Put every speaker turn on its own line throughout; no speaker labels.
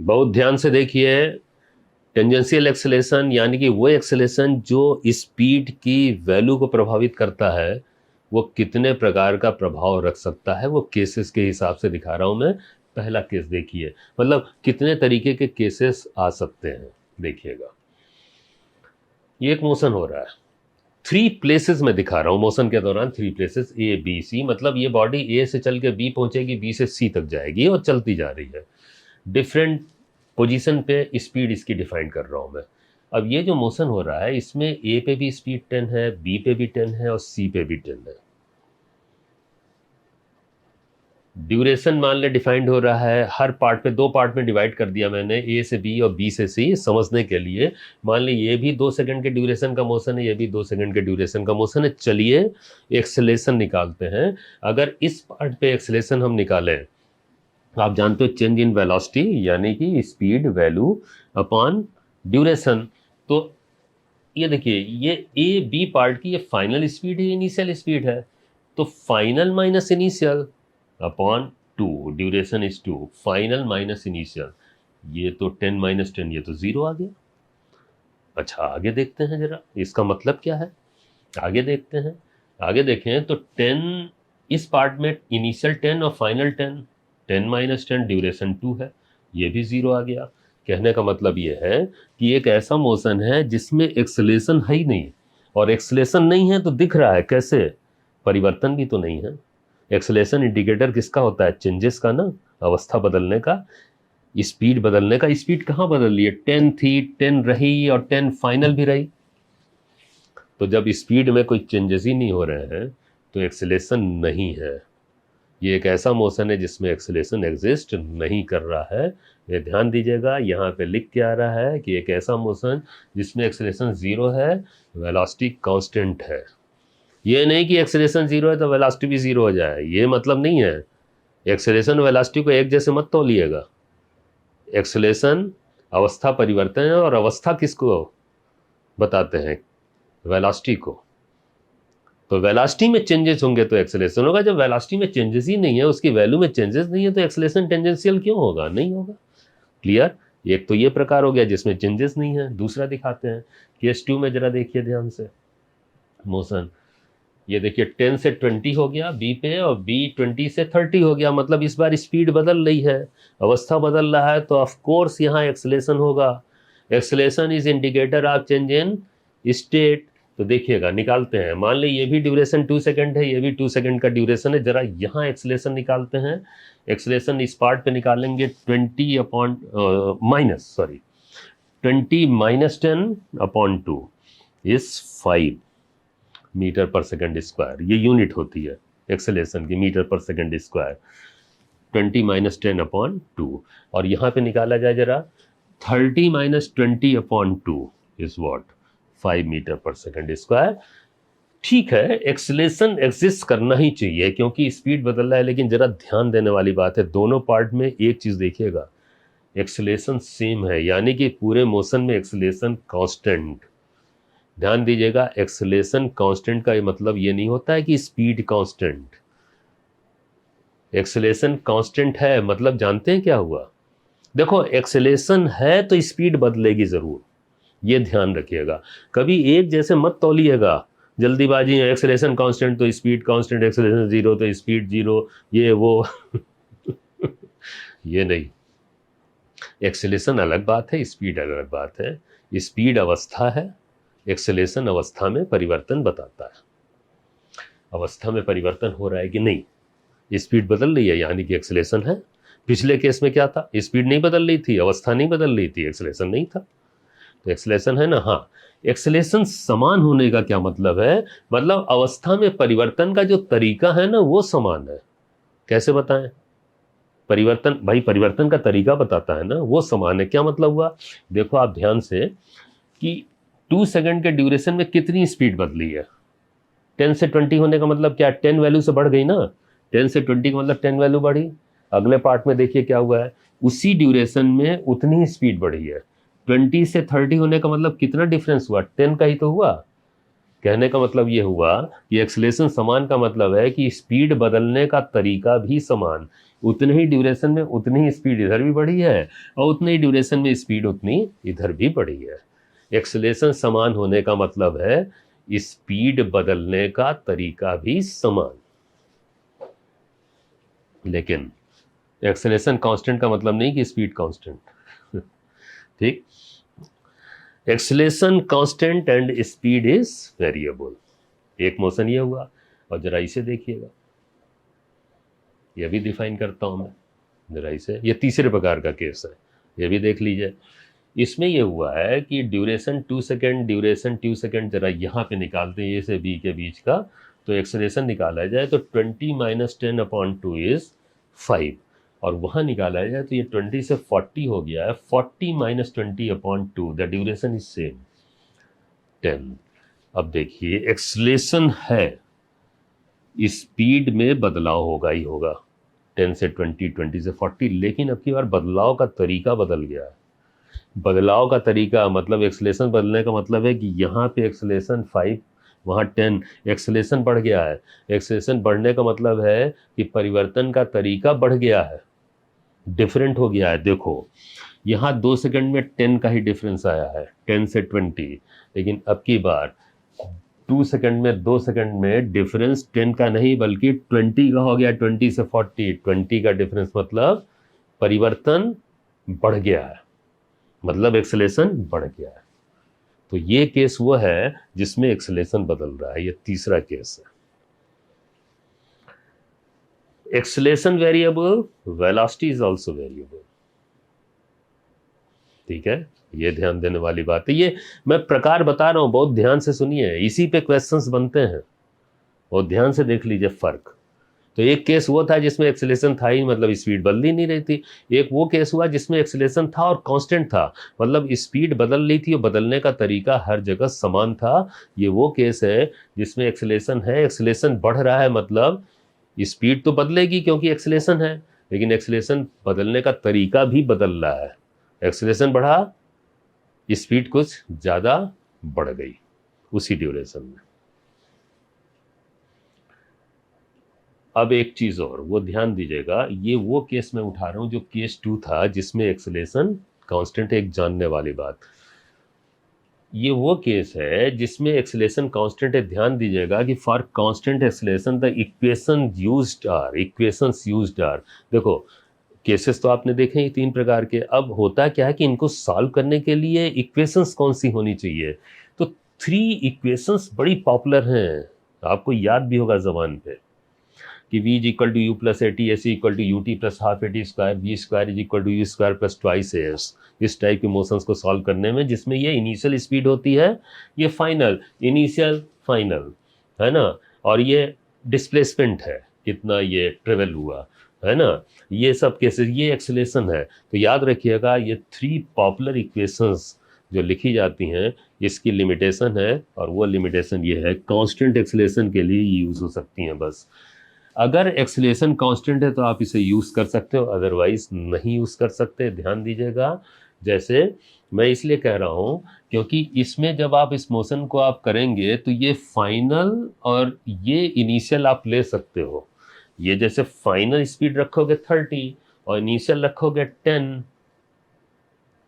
बहुत ध्यान से देखिए। टेंजेंशियल एक्सेलेरेशन यानी कि वो एक्सेलेरेशन जो स्पीड की वैल्यू को प्रभावित करता है, वो कितने प्रकार का प्रभाव रख सकता है वो केसेस के हिसाब से दिखा रहा हूं मैं। पहला केस देखिए, मतलब कितने तरीके के केसेस आ सकते हैं। देखिएगा, ये एक मोशन हो रहा है, थ्री प्लेसेस में दिखा रहा हूं मोशन के दौरान, three places A B C, मतलब ये बॉडी ए से चल के बी पहुंचेगी, बी से सी तक जाएगी और चलती जा रही है। डिफरेंट पोजीशन पे स्पीड इसकी डिफाइन कर रहा हूं मैं। अब ये जो मोशन हो रहा है इसमें ए पे भी स्पीड 10 है, बी पे भी 10 है और सी पे भी 10 है। ड्यूरेशन मान ले डिफाइंड हो रहा है, हर पार्ट पे, दो पार्ट में डिवाइड कर दिया मैंने, ए से बी और बी से सी समझने के लिए। मान ली ये भी 2 सेकंड के ड्यूरेशन का मोशन है, ये भी 2 सेकंड के ड्यूरेशन का मोशन है। चलिए एक्सेलेरेशन निकालते हैं। अगर इस पार्ट पे एक्सेलेरेशन हम निकालें, आप जानते हो चेंज इन वेलोसिटी यानी कि स्पीड वैल्यू अपॉन ड्यूरेशन। तो ये देखिए, ये ए बी पार्ट की ये फाइनल स्पीड है, इनिशियल स्पीड है। तो final minus initial upon 2, duration is 2, final minus initial, ये तो 10 माइनस 10, ये तो 0 आ गया। अच्छा आगे देखते हैं जरा, इसका मतलब क्या है, आगे देखते हैं। आगे देखें तो 10 इस पार्ट में इनिशियल 10 और फाइनल 10, 10 माइनस 10 ड्यूरेशन 2 है, ये भी 0 आ गया। कहने का मतलब ये है कि एक ऐसा मोशन है जिसमें एक्सेलेरेशन है ही नहीं, और एक्सेलेरेशन नहीं है तो दिख रहा है कैसे, परिवर्तन भी तो नहीं है। एक्सेलेरेशन इंडिकेटर किसका होता है, चेंजेस का ना, अवस्था बदलने का, स्पीड बदलने का। स्पीड कहाँ बदल रही है, 10 थी, 10 रही और 10 फाइनल भी रही। तो जब स्पीड में कोई चेंजेस ही नहीं हो रहे हैं तो एक्सेलेरेशन नहीं है। ये एक ऐसा मोशन है जिसमें एक्सेलेरेशन एग्जिस्ट नहीं कर रहा है। ये ध्यान दीजिएगा, यहाँ पे लिख के आ रहा है कि एक ऐसा मोशन जिसमें एक्सेलेरेशन 0 है, वेलोसिटी कांस्टेंट है। ये नहीं कि एक्सेलेरेशन 0 है तो वेलोसिटी भी 0 हो जाए, ये मतलब नहीं है। एक्सेलेरेशन वेलोसिटी को एक जैसे मत तोलिएगा। एक्सेलेरेशन अवस्था परिवर्तन है, और अवस्था किसको बताते हैं, वेलोसिटी को। तो वेलोसिटी में चेंजेस होंगे तो एक्सेलेरेशन होगा। जब वेलोसिटी में चेंजेस ही नहीं है, उसकी वैल्यू में चेंजेस नहीं है, तो एक्सेलेरेशन टेंजेंशियल क्यों होगा, नहीं होगा। क्लियर। एक तो ये प्रकार हो गया जिसमें चेंजेस नहीं है। दूसरा दिखाते हैं, केस 2 में जरा देखिए ध्यान से मोशन। ये देखिए 10 से 20 हो गया बी पे, और बी 20 से 30 हो गया, मतलब इस बार स्पीड बदल रही है, अवस्था बदल रहा है, तो ऑफ कोर्स यहाँ एक्सेलेरेशन होगा। Acceleration is indicator of change in state. तो देखिएगा निकालते हैं, मान ली ये भी ड्यूरेशन 2 सेकंड है, ये भी 2 सेकंड का ड्यूरेशन है। जरा यहाँ एक्सेलेरेशन निकालते हैं। एक्सेलेरेशन इस पार्ट पे निकालेंगे 20 upon minus, sorry 20 minus 10 upon 2 is 5 metre per second square. ये यूनिट होती है एक्सेलेरेशन की, metre per second square. 20 minus 10 upon 2, और यहाँ पे निकाला जाए जरा, 30 minus 20 upon 2 is what, 5 metre per second square. ठीक है, एक्सेलेरेशन एग्जिस्ट करना ही चाहिए क्योंकि स्पीड बदल रहा है, लेकिन जरा ध्यान देने वाली बात है, दोनों पार्ट में एक चीज देखिएगा, एक्सेलेरेशन सेम है, यानी कि पूरे मोशन में एक्सेलेरेशन कांस्टेंट। ध्यान दीजिएगा, एक्सेलेरेशन कांस्टेंट का ये मतलब ये नहीं होता है कि स्पीड कांस्टेंट। एक्सेलेरेशन कांस्टेंट है मतलब जानते हैं क्या हुआ, देखो एक्सेलेरेशन है तो स्पीड बदलेगी जरूर, ये ध्यान रखिएगा। कभी एक जैसे मत तौलिएगा जल्दीबाजी है, एक्सेलेरेशन कांस्टेंट तो स्पीड कांस्टेंट, एक्सेलेरेशन 0 तो स्पीड 0, ये वो ये नहीं। एक्सेलेरेशन अलग बात है, स्पीड अलग बात है। स्पीड अवस्था है, एक्सेलेरेशन अवस्था में परिवर्तन बताता है, अवस्था में परिवर्तन हो रहा है कि नहीं, स्पीड बदल रही है यानी कि एक्सेलेरेशन है। पिछले केस में क्या था, स्पीड नहीं बदल रही थी, अवस्था नहीं बदल रही थी, एक्सेलेरेशन नहीं था, तो एक्सेलेरेशन है ना। हाँ, एक्सेलेरेशन समान होने का क्या मतलब है, मतलब अवस्था में परिवर्तन का जो तरीका है ना वो समान है। कैसे बताएं, परिवर्तन, भाई परिवर्तन का तरीका बताता है ना, वो समान है। क्या मतलब हुआ, देखो आप ध्यान से कि 2 सेकंड के ड्यूरेशन में कितनी स्पीड बदली है। 10 से 20 होने का मतलब क्या, 10 वैल्यू से बढ़ गई ना, 10 से 20 का मतलब 10 वैल्यू बढ़ी। अगले पार्ट में देखिए क्या हुआ है, उसी ड्यूरेशन में उतनी ही स्पीड बढ़ी है। 20 से 30 होने का मतलब कितना डिफरेंस हुआ, 10 का ही तो हुआ। कहने का मतलब ये हुआ कि एक्सेलेरेशन समान का मतलब है कि स्पीड बदलने का तरीका भी समान। उतने ही ड्यूरेशन में उतनी ही स्पीड इधर भी बढ़ी है और उतने ही ड्यूरेशन में स्पीड उतनी इधर भी बढ़ी है। एक्सेलेरेशन समान होने का मतलब है स्पीड बदलने का तरीका भी समान। लेकिन एक्सेलेरेशन कांस्टेंट का मतलब नहीं कि स्पीड कांस्टेंट। ठीक, acceleration constant and speed is variable. एक मोशन ये हुआ, और जरा इसे देखिएगा, ये भी डिफाइन करता हूं मैं जरा इसे। ये तीसरे प्रकार का केस है, ये भी देख लीजिए। इसमें ये हुआ है कि ड्यूरेशन 2 सेकेंड, ड्यूरेशन 2 सेकेंड जरा यहाँ पे निकालते हैं, ए से बी के बीच का, तो एक्सेलेरेशन निकाला जाए तो 20 - 10/2 इज 5, और वहाँ निकाला जाए तो ये 20 से 40 हो गया है, 40 - 20/2, द ड्यूरेशन इज सेम 10। अब देखिए एक्सेलेरेशन है, स्पीड में बदलाव होगा ही होगा, 10 से 20, 20 से 40, लेकिन अब की बार बदलाव का तरीका बदल गया है। बदलाव का तरीका मतलब एक्सेलेरेशन बदलने का मतलब है कि यहाँ पे एक्सेलेरेशन 5, वहाँ 10, एक्सेलेरेशन बढ़ गया है। एक्सेलेरेशन बढ़ने का मतलब है कि परिवर्तन का तरीका बढ़ गया है, डिफरेंट हो गया है। देखो यहाँ 2 सेकंड में 10 का ही डिफरेंस आया है, 10 से 20, लेकिन अब की बार 2 सेकंड में 2 सेकंड में डिफरेंस 10 का नहीं बल्कि 20 का हो गया, 20 से 40, 20 का डिफरेंस मतलब परिवर्तन बढ़ गया है, मतलब एक्सेलेरेशन बढ़ गया है। तो ये केस वो है जिसमें एक्सेलेरेशन बदल रहा है, ये तीसरा केस है। Acceleration variable, velocity is also variable. ठीक है, ये ध्यान देने वाली बात है। ये मैं प्रकार बता रहा हूं, बहुत ध्यान से सुनिए, इसी पे क्वेश्चंस बनते हैं, और ध्यान से देख लीजिए फर्क। तो एक केस वो था जिसमें एक्सेलेरेशन था ही, मतलब स्पीड बदल ही नहीं रही थी। एक वो केस हुआ जिसमें एक्सेलेरेशन था और कांस्टेंट था, मतलब स्पीड बदल रही थी और बदलने का तरीका हर जगह समान था। ये वो केस है जिसमें एक्सेलेरेशन है, एक्सेलेरेशन बढ़ रहा है, मतलब स्पीड तो बदलेगी क्योंकि एक्सेलेरेशन है, लेकिन एक्सेलेरेशन बदलने का तरीका भी बदल रहा है। एक्सेलेरेशन बढ़ा, स्पीड कुछ ज़्यादा बढ़ गई उसी ड्यूरेशन में। अब एक चीज़ और, वो ध्यान दीजिएगा, ये वो केस मैं उठा रहा हूँ जो केस 2 था जिसमें एक्सेलेरेशन कांस्टेंट, एक जानने वाली बात। ये वो केस है जिसमें एक्सेलेरेशन कांस्टेंट है। ध्यान दीजिएगा कि for constant acceleration the equations used are. देखो केसेस तो आपने देखे ही 3 प्रकार के। अब होता क्या है कि इनको सॉल्व करने के लिए इक्वेशंस कौन सी होनी चाहिए, तो 3 इक्वेशंस बड़ी पॉपुलर हैं, आपको याद भी होगा जबान पे, कि v is equal to u plus a t, s equal to u t plus half a t square, v square is equal to u square plus twice a s. इस टाइप के मोशंस को solve करने में, जिसमें ये initial speed होती है, ये फाइनल, इनिशियल फाइनल, है ना, और ये डिस्प्लेसमेंट है, कितना ये ट्रेवल हुआ, है ना, ये सब केसेस, ये एक्सेलेरेशन है। तो याद रखिएगा ये 3 पॉपुलर इक्वेशंस जो लिखी जाती हैं, इसकी लिमिटेशन है, और वो लिमिटेशन ये है कांस्टेंट एक्सेलेरेशन के लिए यूज़ हो सकती हैं बस। अगर एक्सेलेरेशन कांस्टेंट है तो आप इसे यूज़ कर सकते हो, अदरवाइज नहीं यूज़ कर सकते। ध्यान दीजिएगा, जैसे मैं इसलिए कह रहा हूँ क्योंकि इसमें जब आप इस मोशन को आप करेंगे तो ये फाइनल और ये इनिशियल आप ले सकते हो। ये जैसे फाइनल स्पीड रखोगे 30 और इनिशियल रखोगे 10,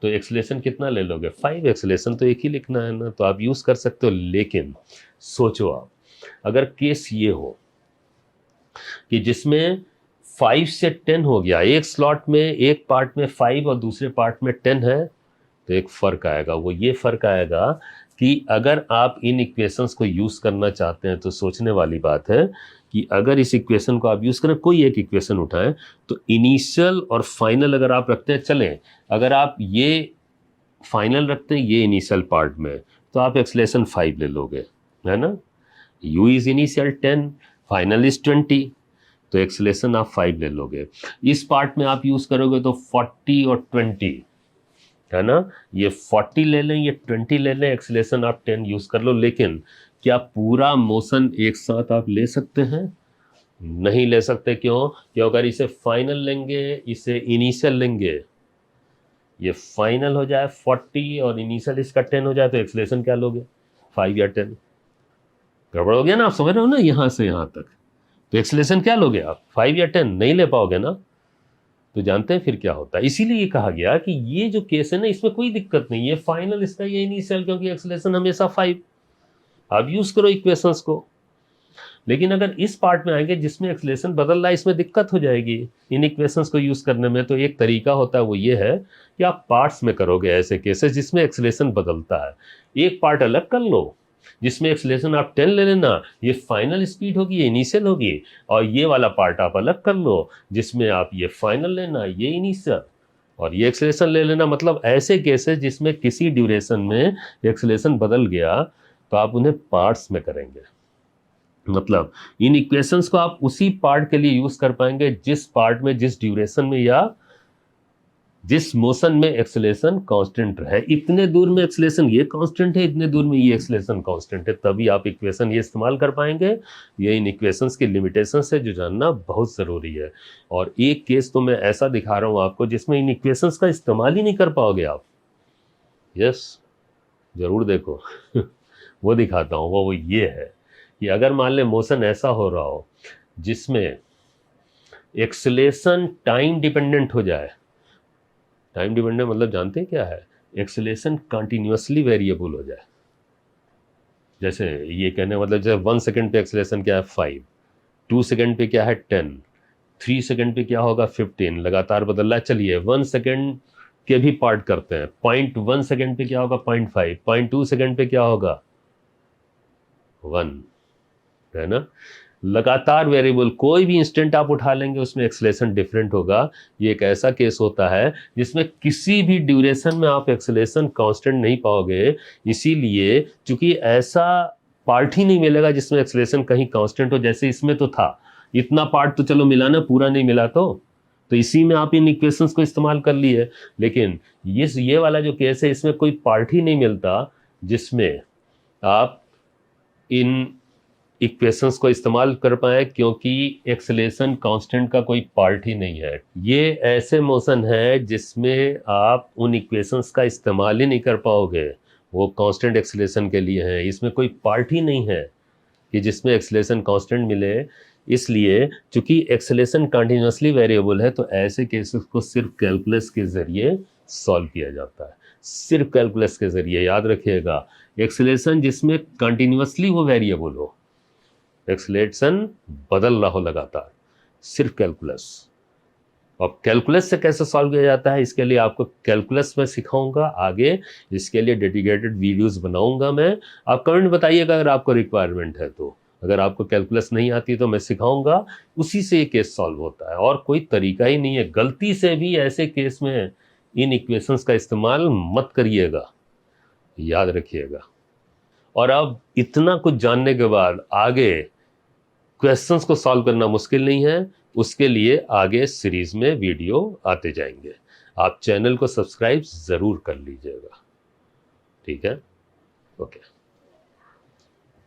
तो एक्सेलेरेशन कितना ले लोगे, 5। एक्सेलेरेशन तो एक ही लिखना है ना, तो आप यूज़ कर सकते हो। लेकिन सोचो आप, अगर केस ये हो कि जिसमें 5 से 10 हो गया, एक स्लॉट में, एक पार्ट में 5 और दूसरे पार्ट में 10 है, तो एक फ़र्क आएगा। वो ये फ़र्क आएगा कि अगर आप इन इक्वेशंस को यूज़ करना चाहते हैं तो सोचने वाली बात है कि अगर इस इक्वेशन को आप यूज़ करें, कोई एक इक्वेशन उठाएं, तो इनिशियल और फाइनल अगर आप रखते हैं, चलें, अगर आप ये फाइनल रखते हैं ये इनिशियल पार्ट में, तो आप एक्सेलेरेशन 5 ले लोगे, है ना। u is initial 10, final is 20, तो एक्सेलेरेशन आप 5 ले लोगे। इस पार्ट में आप यूज़ करोगे तो 40 और 20, है ना, ये 40 ले लें, ये 20 ले लें, एक्सेलेरेशन आप 10 यूज़ कर लो। लेकिन क्या पूरा मोशन एक साथ आप ले सकते हैं? नहीं ले सकते। क्यों? क्यों? अगर इसे फाइनल लेंगे, इसे इनिशियल लेंगे, ये फाइनल हो जाए 40 और इनिशियल इसका 10 हो जाए, तो एक्सेलेरेशन क्या लोगे, 5 या 10? गड़बड़ हो गया ना, आप समझ रहे हो ना, यहाँ से यहाँ तक। तो एक्सेलेरेशन क्या लोगे आप, 5 या 10? नहीं ले पाओगे ना। तो जानते हैं फिर क्या होता है। इसीलिए ये कहा गया कि ये जो केस है ना, इसमें कोई दिक्कत नहीं है, फाइनल इसका ये इनिशियल, क्योंकि एक्सेलरेशन हमेशा 5। आप यूज करो इक्वेशंस को। लेकिन अगर इस पार्ट में आएंगे जिसमें एक्सेलरेशन बदल रहा है, इसमें दिक्कत हो जाएगी इन इक्वेशंस को यूज करने में। तो एक तरीका होता है, वो ये है कि आप पार्ट्स में करोगे ऐसे केसेस जिसमें एक्सेलरेशन बदलता है। एक पार्ट अलग कर लो जिसमें एक्सेलरेशन आप 10 ले लेना, ये फाइनल स्पीड होगी, ये इनिशियल होगी। और ये वाला पार्ट आप अलग कर लो जिसमें आप ये फाइनल लेना, ये इनिशियल, और ये एक्सेलरेशन ले लेना। मतलब ऐसे केसेस जिसमें किसी ड्यूरेशन में एक्सेलरेशन बदल गया, तो आप उन्हें पार्ट्स में करेंगे। मतलब इन इक्वेशंस को आप उसी पार्ट के लिए यूज कर पाएंगे जिस पार्ट में, जिस ड्यूरेशन में या जिस मोशन में एक्सेलरेशन कांस्टेंट रहे। इतने दूर में एक्सेलरेशन ये कांस्टेंट है, इतने दूर में ये एक्सेलरेशन कांस्टेंट है, तभी आप इक्वेशन ये इस्तेमाल कर पाएंगे। ये इन इक्वेशंस की लिमिटेशंस है जो जानना बहुत ज़रूरी है। और एक केस तो मैं ऐसा दिखा रहा हूँ आपको जिसमें इन इक्वेशंस का इस्तेमाल ही नहीं कर पाओगे आप। यस, जरूर देखो वो दिखाता हूँ। वो ये है कि अगर मान लें मोशन ऐसा हो रहा हो जिसमें एक्सेलरेशन टाइम डिपेंडेंट हो जाए। टाइम डिपेंडेंट मतलब जानते हैं क्या है? एक्सेलरेशन कंटिन्यूअसली वेरिएबल हो जाए। जैसे ये कहने मतलब जैसे 1 सेकंड पे एक्सेलरेशन क्या है 5, 2 सेकंड पे क्या है 10, 3 सेकंड पे क्या होगा 15, लगातार बदल रहा है। चलिए 1 सेकंड के भी पार्ट करते हैं। 0.1 सेकंड पे क्या होगा 0.5, 0.2 सेकंड पे क्या होगा 1, है ना। लगातार वेरिएबल कोई भी इंस्टेंट आप उठा लेंगे उसमें एक्सेलरेशन डिफरेंट होगा। ये एक ऐसा केस होता है जिसमें किसी भी ड्यूरेशन में आप एक्सेलरेशन कांस्टेंट नहीं पाओगे। इसीलिए चूंकि ऐसा पार्ट ही नहीं मिलेगा जिसमें एक्सेलरेशन कहीं कांस्टेंट हो। जैसे इसमें तो था, इतना पार्ट तो चलो मिला ना, पूरा नहीं मिला तो इसी में आप इन इक्वेशंस को इस्तेमाल कर लिए। लेकिन ये वाला जो केस है, इसमें कोई पार्ट ही नहीं मिलता जिसमें आप इन इक्वेशंस को इस्तेमाल कर पाए, क्योंकि एक्सेलरेशन कांस्टेंट का कोई पार्ट ही नहीं है। ये ऐसे मोशन है जिसमें आप उन इक्वेशंस का इस्तेमाल ही नहीं कर पाओगे, वो कांस्टेंट एक्सेलरेशन के लिए है। इसमें कोई पार्ट ही नहीं है कि जिसमें एक्सेलरेशन कांस्टेंट मिले। इसलिए चूंकि एक्सेलरेशन कंटिन्यूअसली वेरिएबल है, तो ऐसे केसेस को सिर्फ कैलकुलस के जरिए सॉल्व किया जाता है। सिर्फ कैलकुलस के जरिए, याद रखिएगा। एक्सेलरेशन जिसमें कंटिन्यूअसली वो वेरिएबल हो, एक्सेलरेशन बदल रहा हो लगातार, सिर्फ कैलकुलस। अब कैलकुलस से कैसे सॉल्व किया जाता है, इसके लिए आपको कैलकुलस में सिखाऊंगा आगे। इसके लिए डेडिकेटेड वीडियोस बनाऊंगा मैं। आप कमेंट बताइएगा अगर आपको रिक्वायरमेंट है तो। अगर आपको कैलकुलस नहीं आती तो मैं सिखाऊंगा, उसी से ये केस सॉल्व होता है और कोई तरीका ही नहीं है। गलती से भी ऐसे केस में इन इक्वेशंस का इस्तेमाल मत करिएगा, याद रखिएगा। और अब इतना कुछ जानने के बाद आगे क्वेश्चंस को सॉल्व करना मुश्किल नहीं है। उसके लिए आगे सीरीज में वीडियो आते जाएंगे। आप चैनल को सब्सक्राइब ज़रूर कर लीजिएगा, ठीक है। ओके।